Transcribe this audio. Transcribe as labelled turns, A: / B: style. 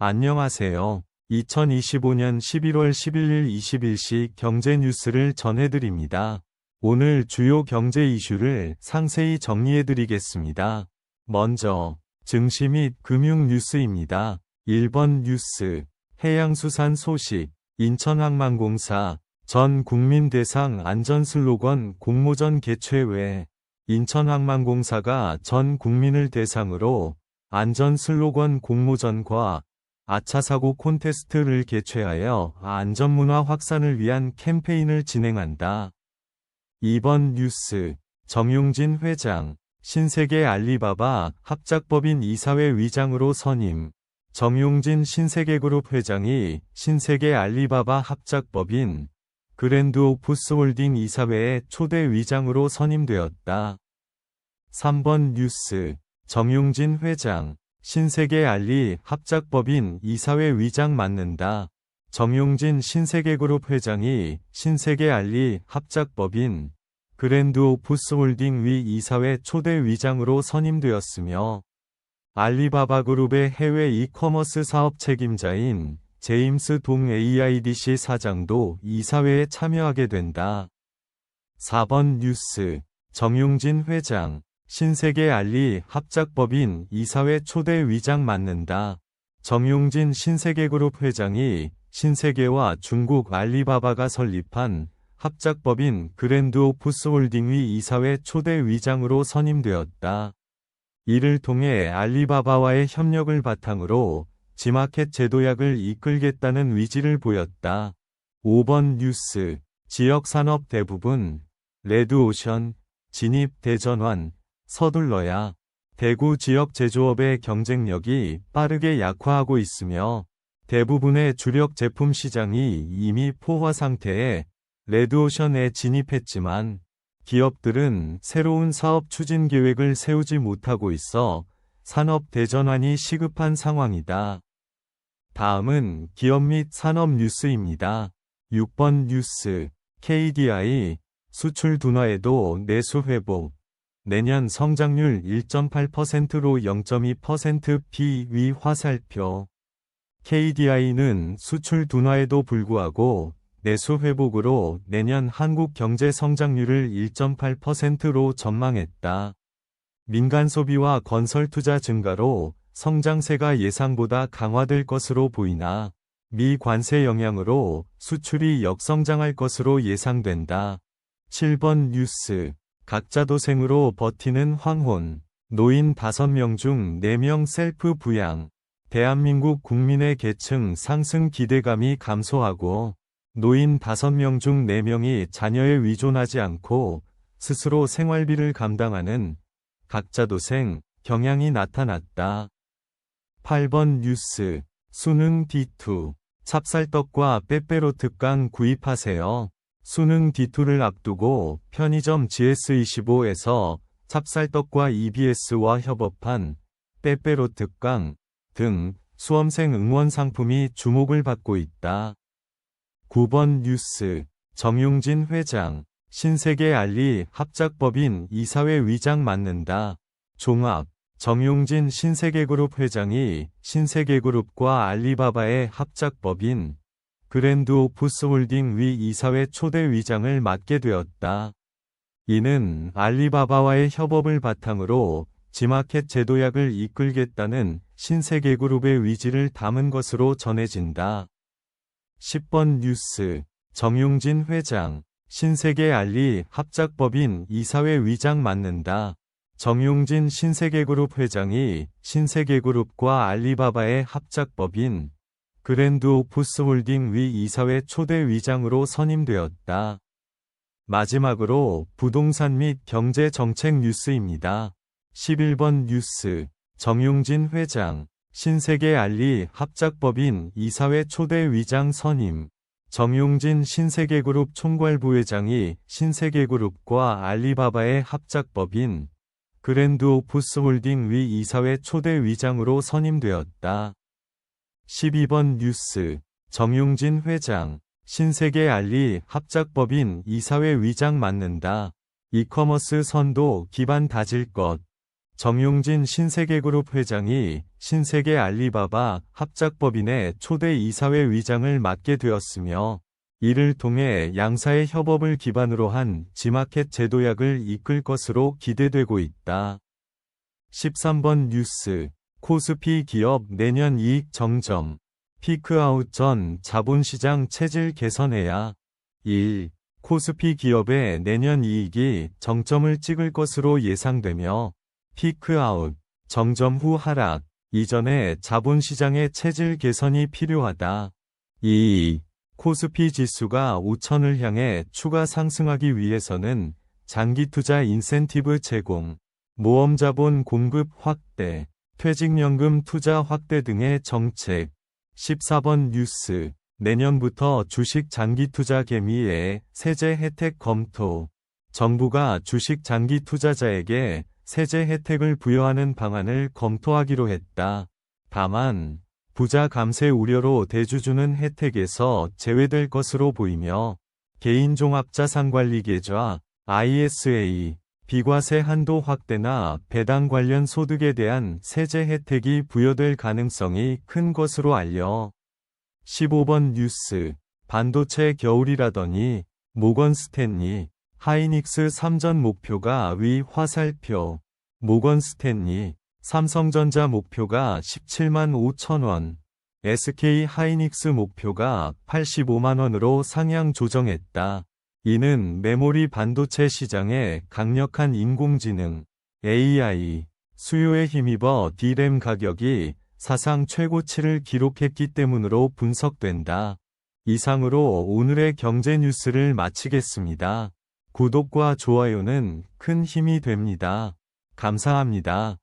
A: 안녕하세요. 2025년 11월 11일 21시 경제 뉴스를 전해드립니다. 오늘 주요 경제 이슈를 상세히 정리해드리겠습니다. 먼저 증시 및 금융 뉴스입니다. 1번 뉴스, 해양수산 소식, 인천항만공사 전 국민 대상 안전 슬로건 공모전 개최 외 인천항만공사가 전 국민을 대상으로 안전 슬로건 공모전과 아차사고 콘테스트를 개최하여 안전문화 확산을 위한 캠페인을 진행한다. 2번 뉴스, 정용진 회장, 신세계 알리바바 합작법인 이사회 위장으로 선임. 정용진 신세계그룹 회장이 신세계 알리바바 합작법인 그랜드오프스홀딩 이사회의 초대 위장으로 선임되었다. 3번 뉴스, 정용진 회장, 신세계 알리 합작법인 이사회 위장 맡는다. 정용진 신세계그룹 회장이 신세계 알리 합작법인 그랜드오프스홀딩 위 이사회 초대 위장으로 선임되었으며 알리바바그룹의 해외 이커머스 사업 책임자인 제임스 동 AIDC 사장도 이사회에 참여하게 된다. 4번 뉴스, 정용진 회장, 신세계 알리 합작법인 이사회 초대 위장 맡는다. 정용진 신세계그룹 회장이 신세계와 중국 알리바바가 설립한 합작법인 그랜드오프스홀딩 위 이사회 초대 위장으로 선임되었다. 이를 통해 알리바바와의 협력을 바탕으로 지마켓 제도약을 이끌겠다는 의지를 보였다. 5번 뉴스, 지역산업 대부분 레드오션 진입 대전환 서둘러야. 대구 지역 제조업의 경쟁력이 빠르게 약화하고 있으며 대부분의 주력 제품 시장이 이미 포화 상태에 레드오션에 진입했지만 기업들은 새로운 사업 추진 계획을 세우지 못하고 있어 산업 대전환이 시급한 상황이다. 다음은 기업 및 산업 뉴스입니다. 6번 뉴스, KDI 수출 둔화에도 내수 회복. 내년 성장률 1.8%로 0.2% 비위 화살표. KDI는 수출 둔화에도 불구하고 내수 회복으로 내년 한국 경제 성장률을 1.8%로 전망했다. 민간 소비와 건설 투자 증가로 성장세가 예상보다 강화될 것으로 보이나 미 관세 영향으로 수출이 역성장할 것으로 예상된다. 7번 뉴스, 각자도생으로 버티는 황혼. 노인 5명 중 4명 셀프 부양. 대한민국 국민의 계층 상승 기대감이 감소하고 노인 5명 중 4명이 자녀에 의존하지 않고 스스로 생활비를 감당하는 각자도생 경향이 나타났다. 8번 뉴스, 수능 D2. 찹쌀떡과 빼빼로 특강 구입하세요. 수능 D2를 앞두고 편의점 GS25에서 찹쌀떡과 EBS와 협업한 빼빼로 특강 등 수험생 응원 상품이 주목을 받고 있다. 9번 뉴스, 정용진 회장, 신세계 알리 합작법인 이사회 위장 맡는다. 종합, 정용진 신세계그룹 회장이 신세계그룹과 알리바바의 합작법인 그랜드오프스홀딩 위 이사회 초대 위장을 맡게 되었다. 이는 알리바바와의 협업을 바탕으로 지마켓 제도약을 이끌겠다는 신세계그룹의 의지를 담은 것으로 전해진다. 10번 뉴스, 정용진 회장, 신세계 알리 합작법인 이사회 위장 맡는다. 정용진 신세계그룹 회장이 신세계그룹과 알리바바의 합작법인 그랜드오프스홀딩 위 이사회 초대 위장으로 선임되었다. 마지막으로 부동산 및 경제 정책 뉴스입니다. 11번 뉴스, 정용진 회장, 신세계 알리 합작법인 이사회 초대 위장 선임. 정용진 신세계그룹 총괄부회장이 신세계그룹과 알리바바의 합작법인 그랜드오프스홀딩 위 이사회 초대 위장으로 선임되었다. 12번 뉴스, 정용진 회장, 신세계 알리 합작법인 이사회 위장 맡는다. 이커머스 선도 기반 다질 것. 정용진 신세계그룹 회장이 신세계 알리바바 합작법인의 초대 이사회 위장을 맡게 되었으며 이를 통해 양사의 협업을 기반으로 한 지마켓 제도약을 이끌 것으로 기대되고 있다. 13번 뉴스. 코스피 기업 내년 이익 정점. 피크아웃 전 자본시장 체질 개선해야. 1. 코스피 기업의 내년 이익이 정점을 찍을 것으로 예상되며 피크아웃, 정점 후 하락, 이전에 자본시장의 체질 개선이 필요하다. 2. 코스피 지수가 5천을 향해 추가 상승하기 위해서는 장기투자 인센티브 제공, 모험자본 공급 확대, 퇴직연금 투자 확대 등의 정책. 14번 뉴스. 내년부터 주식 장기투자 개미에 세제 혜택 검토. 정부가 주식 장기 투자자에게 세제 혜택을 부여하는 방안을 검토하기로 했다. 다만 부자 감세 우려로 대주주는 혜택에서 제외될 것으로 보이며 개인종합자산관리계좌 ISA, 비과세 한도 확대나 배당 관련 소득에 대한 세제 혜택이 부여될 가능성이 큰 것으로 알려. 15번 뉴스. 반도체 겨울이라더니 모건 스탠리, 하이닉스 3전 목표가 위 화살표. 모건 스탠리, 삼성전자 목표가 17만 5천 원, SK 하이닉스 목표가 85만 원으로 상향 조정했다. 이는 메모리 반도체 시장에 강력한 인공지능, AI, 수요에 힘입어 D램 가격이 사상 최고치를 기록했기 때문으로 분석된다. 이상으로 오늘의 경제 뉴스를 마치겠습니다. 구독과 좋아요는 큰 힘이 됩니다. 감사합니다.